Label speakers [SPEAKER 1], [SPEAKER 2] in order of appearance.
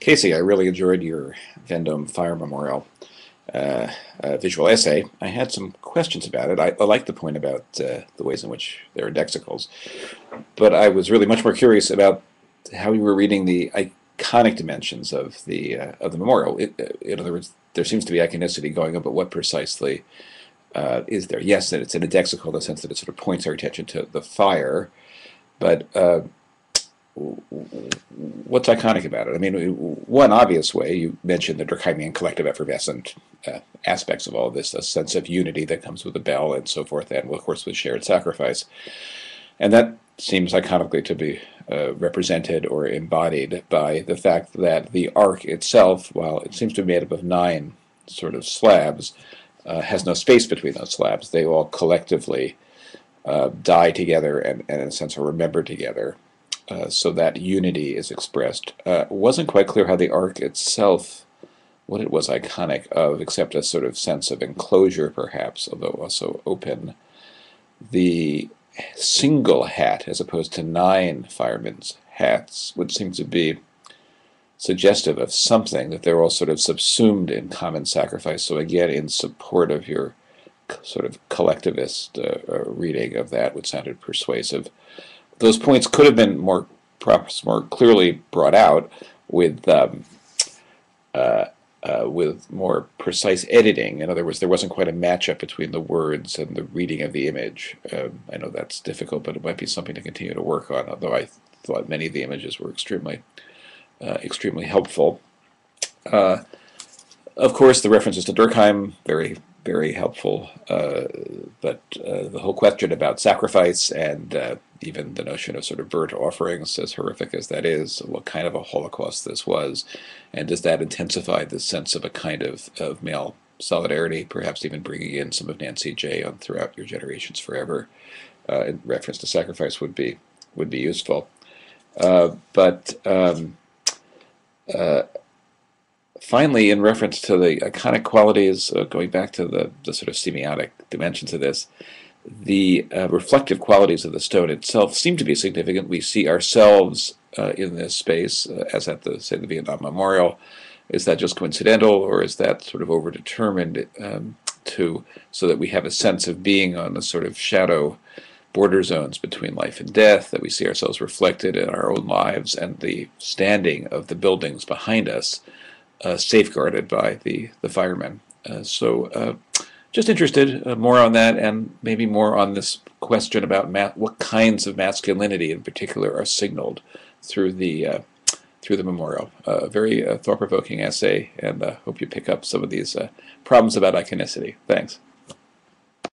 [SPEAKER 1] Casey, I really enjoyed your Vendome Fire Memorial visual essay. I had some questions about it. I like the point about the ways in which there are dexicals, but I was really much more curious about how you were reading the iconic dimensions of the memorial. In other words, there seems to be iconicity going on, but what precisely is there? Yes, that it's in a dexical in the sense that it sort of points our attention to the fire, but what's iconic about it? I mean, one obvious way, you mentioned the Durkheimian collective effervescent aspects of all of this, a sense of unity that comes with the bell and so forth, and of course with shared sacrifice. And that seems iconically to be represented or embodied by the fact that the ark itself, while it seems to be made up of 9 sort of slabs, has no space between those slabs. They all collectively die together and in a sense are remembered together. So that unity is expressed. Wasn't quite clear how the ark itself, what it was iconic of, except a sort of sense of enclosure perhaps, although also open. The single hat, as opposed to 9 firemen's hats, would seem to be suggestive of something, that they're all sort of subsumed in common sacrifice. So again, in support of your sort of collectivist reading of that, which sounded persuasive. Those points could have been perhaps more clearly brought out with more precise editing. In other words, there wasn't quite a matchup between the words and the reading of the image. I know that's difficult, but it might be something to continue to work on, although I thought many of the images were extremely helpful. Of course, the references to Durkheim, very helpful, but the whole question about sacrifice and even the notion of sort of burnt offerings, as horrific as that is, what kind of a Holocaust this was, and does that intensify the sense of a kind of male solidarity, perhaps even bringing in some of Nancy J. on Throughout Your Generations Forever, in reference to sacrifice would be useful. Finally, in reference to the iconic qualities, going back to the sort of semiotic dimensions of this, the reflective qualities of the stone itself seem to be significant. We see ourselves in this space, as at the Vietnam Memorial. Is that just coincidental, or is that sort of overdetermined so that we have a sense of being on the sort of shadow border zones between life and death, that we see ourselves reflected in our own lives and the standing of the buildings behind us, safeguarded by the firemen. Just interested more on that, and maybe more on this question about what kinds of masculinity in particular are signaled through the memorial. Very thought-provoking essay, and hope you pick up some of these problems about iconicity. Thanks.